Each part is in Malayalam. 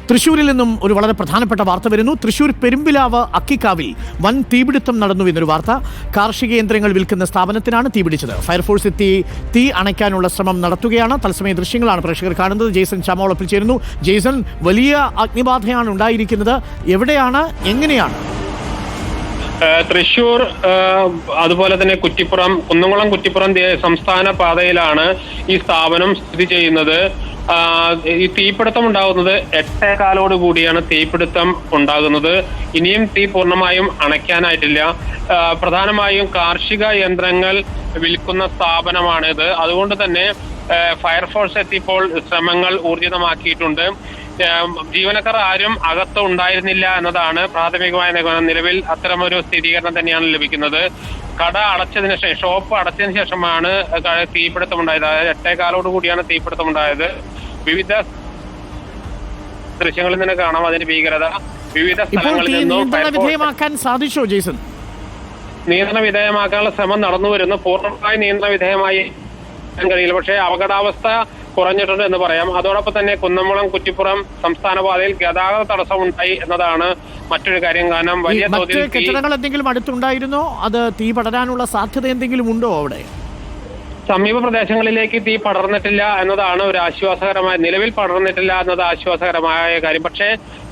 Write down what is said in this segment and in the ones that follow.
തൃശ്ശൂരിൽ നിന്നും ഒരു വളരെ പ്രധാനപ്പെട്ട വാർത്ത വരുന്നു. തൃശ്ശൂർ പെരുമ്പിലാവ് അക്കിക്കാവിൽ വൻ തീപിടുത്തം നടന്നു എന്നൊരു വാർത്ത. കാർഷിക യന്ത്രങ്ങൾ വിൽക്കുന്ന സ്ഥാപനത്തിനാണ് തീപിടിച്ചത്. ഫയർഫോഴ്സ് എത്തി തീ അണയ്ക്കാനുള്ള ശ്രമം നടത്തുകയാണ്. തത്സമയ ദൃശ്യങ്ങളാണ് പ്രേക്ഷകർ കാണുന്നത്. ജെയ്സൺ ചാമോളപ്പിൽ ചേരുന്നു. ജെയ്സൺ, വലിയ അഗ്നിബാധയാണ് ഉണ്ടായിരിക്കുന്നത്. എവിടെയാണ്, എങ്ങനെയാണ്? തൃശ്ശൂർ അതുപോലെ തന്നെ കുന്നംകുളം കുറ്റിപ്പുറം സംസ്ഥാന പാതയിലാണ് ഈ സ്ഥാപനം സ്ഥിതി ചെയ്യുന്നത്. ഈ തീപിടുത്തം ഉണ്ടാകുന്നത് 8:15 കൂടിയാണ് തീപിടുത്തം ഉണ്ടാകുന്നത്. ഇനിയും തീ പൂർണ്ണമായും അണയ്ക്കാനായിട്ടില്ല. പ്രധാനമായും കാർഷിക യന്ത്രങ്ങൾ വിൽക്കുന്ന സ്ഥാപനമാണിത്. അതുകൊണ്ട് തന്നെ ഫയർഫോഴ്സ് എത്തിയപ്പോൾ ശ്രമങ്ങൾ ഊർജിതമാക്കിയിട്ടുണ്ട്. ജീവനക്കാർ ആരും അകത്ത് ഉണ്ടായിരുന്നില്ല എന്നതാണ് പ്രാഥമികമായ നിഗമനം. നിലവിൽ അത്തരമൊരു സ്ഥിരീകരണം തന്നെയാണ് ലഭിക്കുന്നത്. കട അടച്ചതിന് ശേഷം, ഷോപ്പ് അടച്ചതിന് ശേഷമാണ് തീപിടുത്തം ഉണ്ടായത്. അതായത് 8:15 കൂടിയാണ് തീപിടുത്തം ഉണ്ടായത്. വിവിധ ദൃശ്യങ്ങളിൽ നിന്ന് കാണാം അതിന്റെ ഭീകരത. വിവിധ സ്ഥലങ്ങളിൽ നിന്നും സാധിച്ചോ ജെയ്സൺ? നിയന്ത്രണ വിധേയമാക്കാനുള്ള ശ്രമം നടന്നു വരുന്നു. പൂർണ്ണമായി നിയന്ത്രണ വിധേയമായി കഴിയില്ല, പക്ഷേ അപകടാവസ്ഥ കുറഞ്ഞിട്ടുണ്ട് എന്ന് പറയാം. അതോടൊപ്പം തന്നെ കുന്നംകുളം കുറ്റിപ്പുറം സംസ്ഥാന പാതയിൽ ഗതാഗത തടസ്സമുണ്ടായി എന്നതാണ് മറ്റൊരു കാര്യം. കാരണം വലിയ തോതിൽ കെട്ടിടങ്ങൾ എന്തെങ്കിലും അടുത്തുണ്ടായിരുന്നോ? അത് തീ പടരാനുള്ള സാധ്യത എന്തെങ്കിലും ഉണ്ടോ അവിടെ? സമീപ പ്രദേശങ്ങളിലേക്ക് തീ പടർന്നിട്ടില്ല എന്നതാണ് ഒരു ആശ്വാസകരമായ, നിലവിൽ പടർന്നിട്ടില്ല എന്നത് ആശ്വാസകരമായ കാര്യം. പക്ഷേ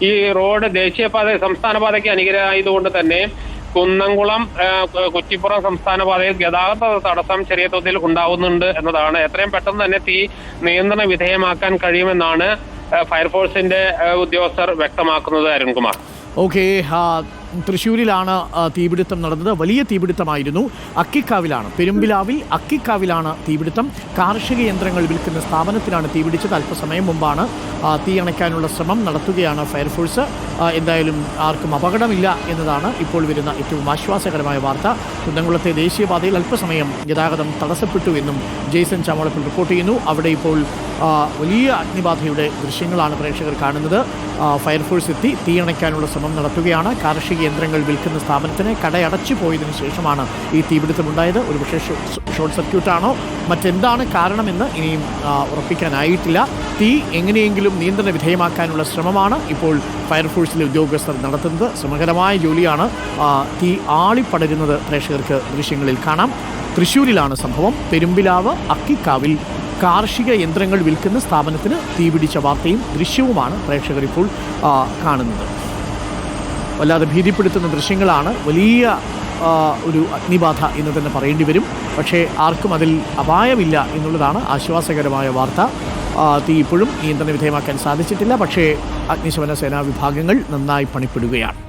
ഈ റോഡ് ദേശീയപാത സംസ്ഥാന പാതയ്ക്ക് അനുഗ്രഹമായതുകൊണ്ട് തന്നെ കുന്നംകുളം കുറ്റിപ്പുറം സംസ്ഥാന പാതയിൽ ഗതാഗത തടസ്സം ചെറിയ തോതിൽ ഉണ്ടാവുന്നുണ്ട് എന്നതാണ്. എത്രയും പെട്ടെന്ന് തന്നെ തീ നിയന്ത്രണ വിധേയമാക്കാൻ കഴിയുമെന്നാണ് ഫയർഫോഴ്സിന്റെ ഉദ്യോഗസ്ഥർ വ്യക്തമാക്കുന്നത്. അരുൺകുമാർ. ഓക്കെ, തൃശ്ശൂരിലാണ് തീപിടുത്തം നടന്നത്. വലിയ തീപിടുത്തമായിരുന്നു. അക്കിക്കാവിലാണ്, പെരുമ്പിലാവിൽ അക്കിക്കാവിലാണ് തീപിടുത്തം. കാർഷിക യന്ത്രങ്ങൾ വിൽക്കുന്ന സ്ഥാപനത്തിനാണ് തീപിടിച്ചത്. അല്പസമയം മുമ്പാണ് തീ അണയ്ക്കാനുള്ള ശ്രമം നടത്തുകയാണ് ഫയർഫോഴ്സ്. എന്തായാലും ആർക്കും അപകടമില്ല എന്നതാണ് ഇപ്പോൾ വരുന്ന ഏറ്റവും ആശ്വാസകരമായ വാർത്ത. കുന്നംകുളത്തെ ദേശീയപാതയിൽ അല്പസമയം ഗതാഗതം തടസ്സപ്പെട്ടു എന്നും ജെയ്സൺ ചാമോളപ്പിൽ റിപ്പോർട്ട് ചെയ്യുന്നു. അവിടെ ഇപ്പോൾ വലിയ അഗ്നിബാധയുടെ ദൃശ്യങ്ങളാണ് പ്രേക്ഷകർ കാണുന്നത്. ഫയർഫോഴ്സ് എത്തി തീ അണയ്ക്കാനുള്ള ശ്രമം നടത്തുകയാണ്. കാർഷിക യന്ത്രങ്ങൾ വിൽക്കുന്ന സ്ഥാപനത്തിന് കടയടച്ചു പോയതിനു ശേഷമാണ് ഈ തീപിടുത്തമുണ്ടായത്. ഒരുപക്ഷെ ഷോർട്ട് സർക്യൂട്ടാണോ മറ്റെന്താണ് കാരണമെന്ന് ഇനിയും ഉറപ്പിക്കാനായിട്ടില്ല. തീ എങ്ങനെയെങ്കിലും നിയന്ത്രണ വിധേയമാക്കാനുള്ള ശ്രമമാണ് ഇപ്പോൾ ഫയർഫോഴ്സിലെ ഉദ്യോഗസ്ഥർ നടത്തുന്നത്. ശ്രമകരമായ ജോലിയാണ്. തീ ആളിപ്പടരുന്നത് പ്രേക്ഷകർക്ക് ദൃശ്യങ്ങളിൽ കാണാം. തൃശ്ശൂരിലാണ് സംഭവം. പെരുമ്പിലാവ് അക്കിക്കാവിൽ കാർഷിക യന്ത്രങ്ങൾ വിൽക്കുന്ന സ്ഥാപനത്തിന് തീപിടിച്ച വാർത്തയും ദൃശ്യവുമാണ് പ്രേക്ഷകർ ഇപ്പോൾ കാണുന്നത്. വല്ലാതെ ഭീതിപ്പെടുത്തുന്ന ദൃശ്യങ്ങളാണ്. വലിയ ഒരു അഗ്നിബാധ എന്ന് തന്നെ പറയേണ്ടി വരും. പക്ഷേ ആർക്കും അതിൽ അപായമില്ല എന്നുള്ളതാണ് ആശ്വാസകരമായ വാർത്ത. തീ ഇപ്പോഴും നിയന്ത്രണ വിധേയമാക്കാൻ സാധിച്ചിട്ടില്ല. പക്ഷേ അഗ്നിശമന സേനാ വിഭാഗങ്ങൾ നന്നായി പണിപ്പെടുകയാണ്.